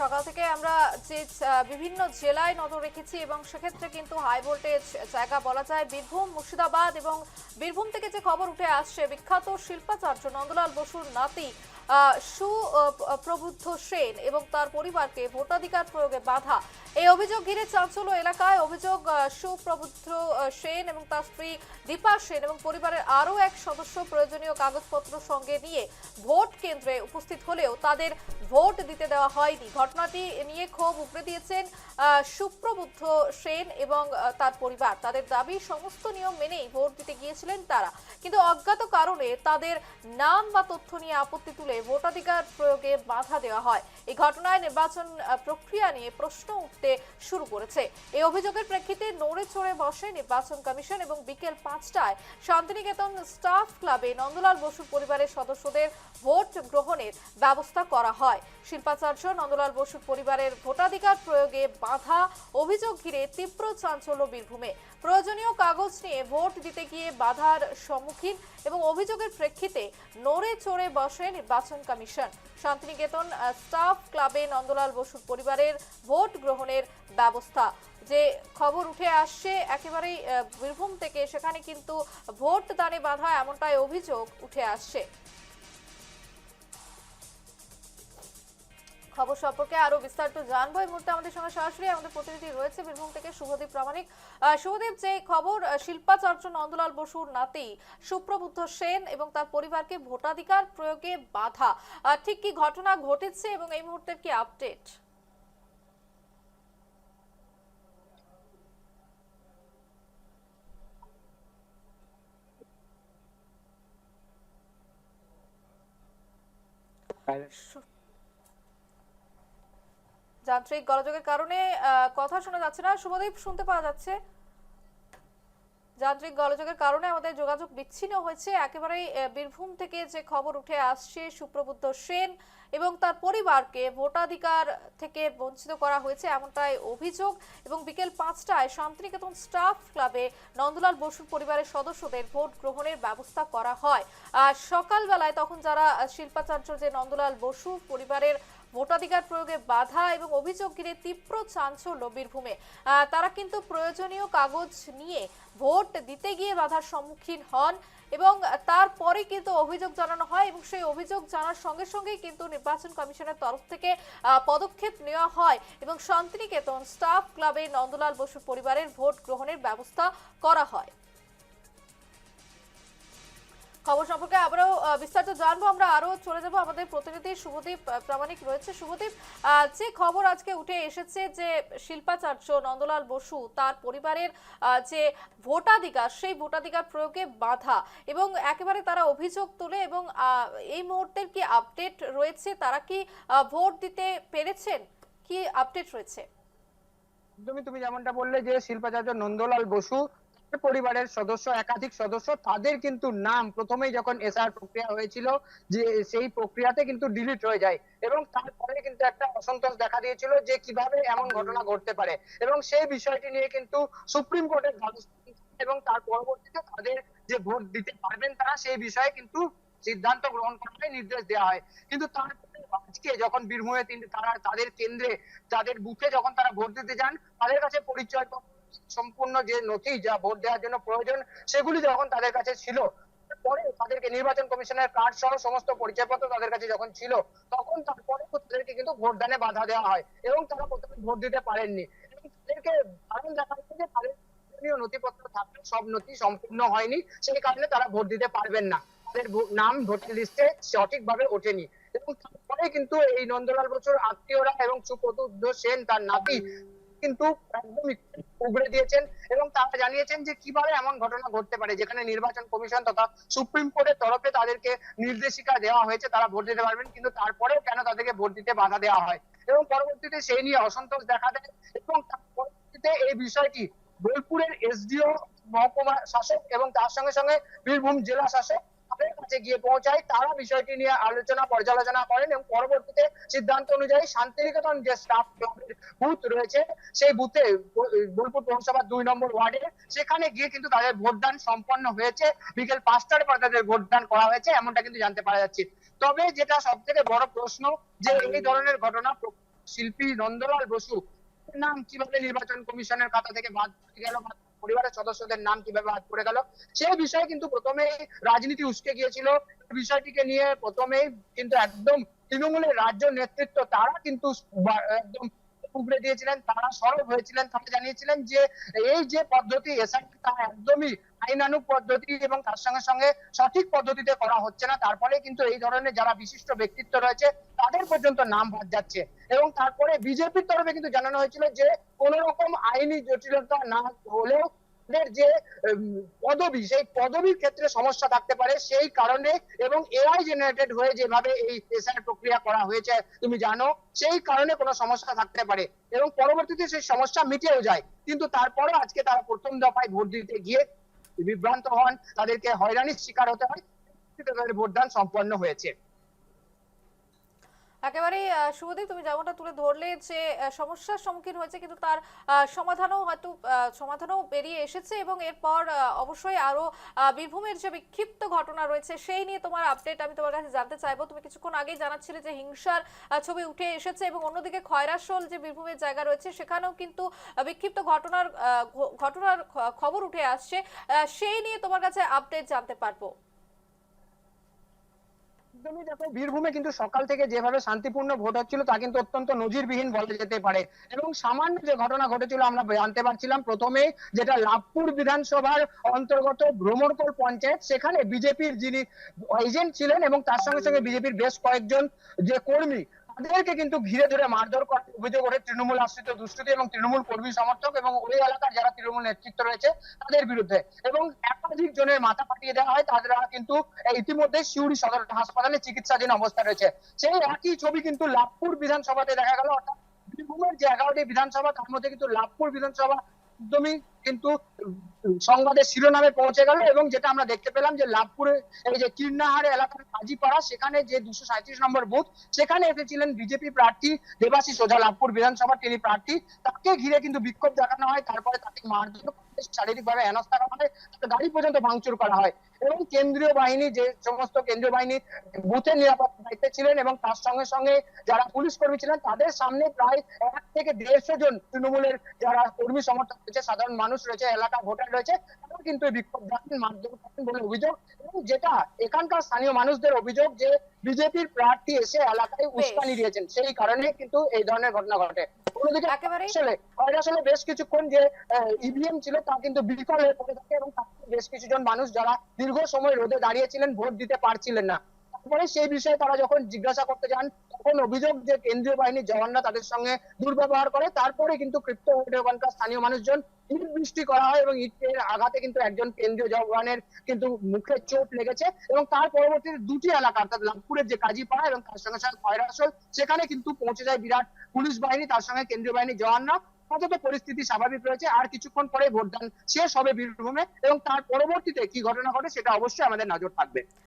সকাল থেকে আমরা যে বিভিন্ন জেলায় নজর রেখেছি এবং সেক্ষেত্রে কিন্তু হাই ভোল্টেজ জায়গা বলা যায় বীরভূম, মুর্শিদাবাদ এবং বীরভূম থেকে যে খবর উঠে আসছে বিখ্যাত শিল্পাচার্য নন্দলাল বসুর নাতি সুপ্রবুদ্ধ সেন এবং তার পরিবারকে ভোটাধিকার প্রয়োগে বাধা। এই অভিযোগ ঘিরে চাঞ্চল্য এলাকায়। অভিযোগ সুপ্রবুদ্ধ সেন এবং তার স্ত্রী দীপা সেন এবং পরিবারের আরও এক সদস্য প্রয়োজনীয় কাগজপত্র সঙ্গে নিয়ে ভোট কেন্দ্রে উপস্থিত হলেও তাদের ভোট দিতে দেওয়া হয়নি। ঘটনাটি নিয়ে ক্ষোভ উগরে দিয়েছেন সুপ্রবুদ্ধ সেন এবং তার পরিবার। তাদের দাবি সমস্ত নিয়ম মেনেই ভোট দিতে গিয়েছিলেন তারা, কিন্তু অজ্ঞাত কারণে তাদের নাম বা তথ্য নিয়ে আপত্তি তুলে ভোটাধিকার প্রয়োগে বাধা দেওয়া হয়। এই ঘটনায় নির্বাচন প্রক্রিয়া নিয়ে প্রশ্ন উঠতে শুরু করেছে। এই অভিযোগের প্রেক্ষিতে নড়ে চড়ে বসে নির্বাচন কমিশন এবং বিকেল 5টায় শান্তিনিকেতন স্টাফ ক্লাবে নন্দলাল বসুর পরিবারের সদস্যদের ভোট গ্রহণের ব্যবস্থা করা হয়। শিল্পাচার্য নন্দলাল বসুর পরিবারের ভোটাধিকার প্রয়োগে বাধা অভিযোগ ঘিরে তীব্র চাঞ্চল্য বীরভূমে। প্রয়োজনীয় কাগজ নিয়ে ভোট দিতে গিয়ে বাধার সম্মুখীন এবং অভিযোগের প্রেক্ষিতে নড়ে চড়ে বসে নির্বাচন কমিশন। শান্তিনিকেতন স্টাফ ক্লাবে নন্দলাল বসুর পরিবারের ভোট গ্রহণের ব্যবস্থা। যে খবর উঠে আসছে একেবারেই বীরভূম থেকে, সেখানে কিন্তু ভোট দানে বাধা এমনটাই অভিযোগ উঠে আসছে। খবর সম্পর্কে আরো বিস্তারিত জানবো এই মুহূর্তে আমাদের সঙ্গে সরাসরি আমাদের প্রতিনিধি রয়েছে বীরভূম থেকে শুভদীপ প্রামাণিক। শুভদীপ, যে খবর শিল্পাচার্য নন্দলাল বসুর নাতি সুপ্রবুদ্ধ সেন এবং তার পরিবারকে ভোটাধিকার প্রয়োগে বাধা, ঠিক কি ঘটনা ঘটেছে এবং এই মুহূর্তের কি আপডেট? যান্ত্রিক গোলযোগের কারণে কথা শোনা যাচ্ছে না। শুভদীপ, শুনতে পাওয়া যাচ্ছে? যান্ত্রিক গোলযোগের কারণে আমাদের যোগাযোগ বিচ্ছিন্ন হয়েছে। একেবারেই বীরভূম থেকে যে খবর উঠে আসছে সুপ্রবুদ্ধ সেন এবং তার পরিবারকে ভোটাধিকার থেকে বঞ্চিত করা হয়েছে এমনটাই অভিযোগ এবং বিকেল 5টায় শান্তিনিকেতন স্টাফ ক্লাবে নন্দলাল বসুর পরিবারের সদস্যদের ভোট গ্রহণের ব্যবস্থা করা হয়। সকালবেলায় তখন যারা শিল্পাচার্য যে নন্দলাল বসু পরিবারের ভোটাধিকার প্রয়োগে বাধা এবং অভিযোগ ঘিরে তীব্র চাঞ্চল্য বীরভূমে। তারা কিন্তু প্রয়োজনীয় কাগজ নিয়ে ভোট দিতে গিয়ে বাধার সম্মুখীন হন এবং তারপরে কিন্তু অভিযোগ জানানো হয় এবং সেই অভিযোগ জানার সঙ্গে সঙ্গেই কিন্তু নির্বাচন কমিশনের তরফ থেকে পদক্ষেপ নেওয়া হয় এবং শান্তিনিকেতন স্টাফ ক্লাবে নন্দলাল বসুর পরিবারের ভোট গ্রহণের ব্যবস্থা করা হয়। খবর সম্পর্কে আবারও বিস্তারিত জানবো। আমরা আরো চলে যাব, আমাদের প্রতিনিধি শুভদীপ প্রামাণিক রয়েছে। শুভদীপ, যে খবর আজকে উঠে এসেছে যে শিল্পাচার্য নন্দলাল বসু তার পরিবারের যে ভোটাধিকার সেই ভোটাধিকার প্রয়োগে বাধা এবং একেবারে তারা অভিযোগ তোলে এবং এই মুহূর্তের কি আপডেট রয়েছে? তারা কি ভোট দিতে পেরেছেন? কি আপডেট রয়েছে? তুমি যেমনটা বললে যে শিল্পাচার্য নন্দলাল বসু পরিবারের সদস্য, একাধিক সদস্য, তাদের কিন্তু নাম প্রথমেই যখন এসআর প্রক্রিয়া হয়েছিল যে সেই প্রক্রিয়াতে কিন্তু ডিলিট হয়ে যায় এবং তারপরে কিন্তু একটা অসন্তোষ দেখা দিয়েছিল যে কিভাবে এমন ঘটনা ঘটতে পারে এবং সেই বিষয়টি নিয়ে কিন্তু সুপ্রিম কোর্টের দ্বারস্থ এবং তার পরবর্তীতে তাদের যে ভোট দিতে পারবেন তারা সেই বিষয়ে কিন্তু সিদ্ধান্ত গ্রহণ করতে নির্দেশ দেওয়া হয়। কিন্তু তারপরে আজকে যখন বীরভূমে তারা তাদের কেন্দ্রে তাদের বুথে যখন তারা ভোট দিতে যান, তাদের কাছে পরিচয় সম্পূর্ণ যে নথি যা ভোট দেওয়ার জন্য প্রয়োজন সেগুলি যখন তাদের কাছে ছিল, পরে তাদেরকে নির্বাচন কমিশনের কার্ড সহ সমস্ত পরিচয়পত্র তাদের কাছে যখন ছিল, তখন তারপরে তাদেরকে কিন্তু ভোটদানে বাধা দেওয়া হয় এবং তারা প্রথমে ভোট দিতে পারেননি এবং তাদেরকে কারণ দেখা যাচ্ছে যে তাদের নথিপত্র থাকলেও সব নথি সম্পূর্ণ হয়নি, সেই কারণে তারা ভোট দিতে পারবেন না, তাদের নাম ভোটার লিস্টে সঠিকভাবে ওঠেনি এবং তারপরে কিন্তু এই নন্দলাল বসুর আত্মীয়রা এবং সুপ্রবুদ্ধ সেন তার নাতি কিন্তু একদমই উগড়ে দিয়েছেন এবং তারা জানিয়েছেন যে কিভাবে এমন ঘটনা ঘটতে পারে যেখানে নির্বাচন কমিশন তথা সুপ্রিম কোর্টের তরফে তাদেরকে নির্দেশিকা দেওয়া হয়েছে তারা ভোট দিতে পারবেন, কিন্তু তারপরেও কেন তাদেরকে ভোট দিতে বাধা দেওয়া হয় এবং পরবর্তীতে সেই নিয়ে অসন্তোষ দেখা দেয় এবং তার পরবর্তীতে এই বিষয়টি বোলপুরের এসডিও, মহকুমা শাসক এবং তার সঙ্গে সঙ্গে বীরভূম জেলা শাসক তাদের কাছে গিয়ে পৌঁছায়। তারা বিষয়টি নিয়ে আলোচনা পর্যালোচনা করেন এবং পরবর্তীতে সিদ্ধান্ত অনুযায়ী শান্তিনিকেতন যে স্টাফ ক্লাবের বুথ রয়েছে সেই বুথে বোলপুর পৌরসভা 2 নম্বর ওয়ার্ডে সেখানে গিয়ে কিন্তু তাদের ভোটদান সম্পন্ন হয়েছে। বিকেল 5টার পর তাদের ভোটদান করা হয়েছে এমনটা কিন্তু জানতে পারা যাচ্ছে। তবে যেটা সব থেকে বড় প্রশ্ন যে এই ধরনের ঘটনা শিল্পী নন্দলাল বসু নাম কিভাবে নির্বাচন কমিশনের খাতা থেকে বাদ পড়ে গেল, বা পরিবারের সদস্যদের নাম কিভাবে বাদ পড়ে গেল, সেই বিষয়ে কিন্তু প্রথমেই রাজনীতি উস্কে গিয়েছিল। বিষয়টিকে নিয়ে প্রথমেই কিন্তু একদম তৃণমূলের রাজ্য নেতৃত্ব তারা কিন্তু একদম উগড়ে দিয়েছিলেন, তারা সরব হয়েছিলেন, তারা জানিয়েছিলেন যে এই যে পদ্ধতি এসআইটি তা একদমই আইনানুগ পদ্ধতি এবং তার সঙ্গে সঙ্গে সঠিক পদ্ধতিতে করা হচ্ছে না। তারপরে কিন্তু এই ধরনের যারা বিশিষ্ট ব্যক্তিত্ব রয়েছে তাদের পর্যন্ত নাম বাদ যাচ্ছে। এবং তারপরে বিজেপির তরফে কিন্তু জানানো হয়েছিল যে কোন রকম আইনি জটিলতা না হলেও তাদের যে পদবি, সেই পদবির ক্ষেত্রে সমস্যা থাকতে পারে, সেই কারণে এবং এআই জেনারেটেড হয়ে যেভাবে এই এসআইআর প্রক্রিয়া করা হয়েছে তুমি জানো, সেই কারণে কোনো সমস্যা থাকতে পারে এবং পরবর্তীতে সেই সমস্যা মিটেও যায়। কিন্তু তারপরে আজকে তারা প্রথম দফায় ভোট দিতে গিয়ে বিভ্রান্ত হন, তাদেরকে হয়রানির শিকার হতে হয়, তাদের ভোটদান সম্পন্ন হয়েছে। একেবারেই শুভদীপ, তুমি যেমনটা তুলে ধরলে যে সমস্যার সম্মুখীন হয়েছে, কিন্তু তার সমাধানও বেরিয়ে এসেছে এবং এরপর অবশ্যই আরো বীরভূমের যে বিক্ষিপ্ত ঘটনা রয়েছে সেই নিয়ে তোমার আপডেট আমি তোমার কাছে জানতে চাইবো। তুমি কিছুক্ষণ আগেই জানাচ্ছিলে যে হিংসার ছবি উঠে এসেছে এবং অন্যদিকে খয়রাশোল যে বীরভূমের জায়গা রয়েছে সেখানেও কিন্তু বিক্ষিপ্ত ঘটনার খবর উঠে আসছে, সেই নিয়ে তোমার কাছে আপডেট জানতে পারবো। একদমই দেখো, বীরভূমে কিন্তু সকাল থেকে যেভাবে শান্তিপূর্ণ ভোট হচ্ছিল তা কিন্তু অত্যন্ত নজিরবিহীন বলা যেতে পারে। এবং সামান্য যে ঘটনা ঘটেছিল আমরা জানতে পারছিলাম প্রথমে, যেটা লাভপুর বিধানসভার অন্তর্গত ভ্রমরকোল পঞ্চায়েত, সেখানে বিজেপির যিনি এজেন্ট ছিলেন এবং তার সঙ্গে সঙ্গে বিজেপির বেশ কয়েকজন যে কর্মী তাদেরকে কিন্তু ঘিরে ধরে মারধর করার অভিযোগ ওঠে তৃণমূল আশ্রিত দুষ্কৃতী এবং তৃণমূল কর্মী সমর্থক এবং ওই এলাকার যারা তৃণমূল নেতৃত্ব রয়েছে তাদের বিরুদ্ধে। এবং একাধিক জনের মাথা ফাটিয়ে দেওয়া হয়, তারা কিন্তু ইতিমধ্যে সিউড়ি সদর হাসপাতালে চিকিৎসাধীন অবস্থা রয়েছে। সেই একই ছবি কিন্তু লাভপুর বিধানসভাতে দেখা গেল। অর্থাৎ বীরভূমের যে 11টি বিধানসভা তার মধ্যে কিন্তু লাভপুর বিধানসভা একদমই কিন্তু সংবাদের শিরোনামে পৌঁছে গেল। এবং যেটা আমরা দেখতে পেলাম যে লাভপুরে এই যে কীর্ণাহারে এলাকার কাজীপাড়া, সেখানে যে 237 নম্বর বুথ, সেখানে এসেছিলেন বিজেপি প্রার্থী দেবাশিস ওঝা, লাভপুর বিধানসভার তিনি প্রার্থী। তাকে ঘিরে কিন্তু বিক্ষোভ দেখানো হয়, তারপরে তাকে মারধর, শারীরিকভাবে হেনস্থা করা হয়, গাড়ি পর্যন্ত ভাঙচুর করা হয়। এবং কেন্দ্রীয় বাহিনী, যে সমস্ত কেন্দ্রীয় বাহিনী বুথের নিরাপত্তা দায়িত্বে ছিলেন এবং তার সঙ্গে সঙ্গে যারা পুলিশ কর্মী ছিলেন তাদের সামনে প্রায় 1 থেকে 150 জন তৃণমূলের যারা কর্মী সমর্থক রয়েছে, সাধারণ মানুষ রয়েছে, এলাকা ভোটার রয়েছে, তারা কিন্তু বিক্ষোভ দেখান, মারধর করেন বলে অভিযোগ। এবং যেটা এখানকার স্থানীয় মানুষদের অভিযোগ যে বিজেপির প্রার্থী এসে এলাকায় উস্কানি দিয়েছেন, সেই কারণে কিন্তু এই ধরনের ঘটনা ঘটে। অন্যদিকে আসলে বেশ কিছুক্ষণ যে ইভিএম ছিল তা কিন্তু বিকল হয়ে পড়ে থাকে এবং বেশ কিছুজন মানুষ যারা দীর্ঘ সময় রোদে দাঁড়িয়েছিলেন ভোট দিতে পারছিলেন না। তারপরে সেই বিষয়ে তারা যখন জিজ্ঞাসা করতে যান তখন অভিযোগ যে কেন্দ্রীয় বাহিনীর জওয়ানরা তাদের সঙ্গে দুর্ব্যবহার করে। তারপরে কিন্তু ক্ষিপ্ত হয়ে ওঠে ওখানকার স্থানীয় মানুষজন, ইট বৃষ্টি করা হয় এবং ইটের আঘাতে কিন্তু একজন কেন্দ্রীয় জওয়ানের কিন্তু মুখে চোট লেগেছে। এবং তার পরবর্তীতে দুটি এলাকা অর্থাৎ লাভপুরের যে কাজীপাড়া এবং তার সঙ্গে সঙ্গে খয়রাশোল, সেখানে কিন্তু পৌঁছে যায় বিরাট পুলিশ বাহিনী, তার সঙ্গে কেন্দ্রীয় বাহিনীর জওয়ানরা। আপাতত পরিস্থিতি স্বাভাবিক রয়েছে, আর কিছুক্ষণ পরে ভোটদান শেষ হবে বীরভূমে এবং তার পরবর্তীতে কি ঘটনা ঘটে সেটা অবশ্যই আমাদের নজর থাকবে।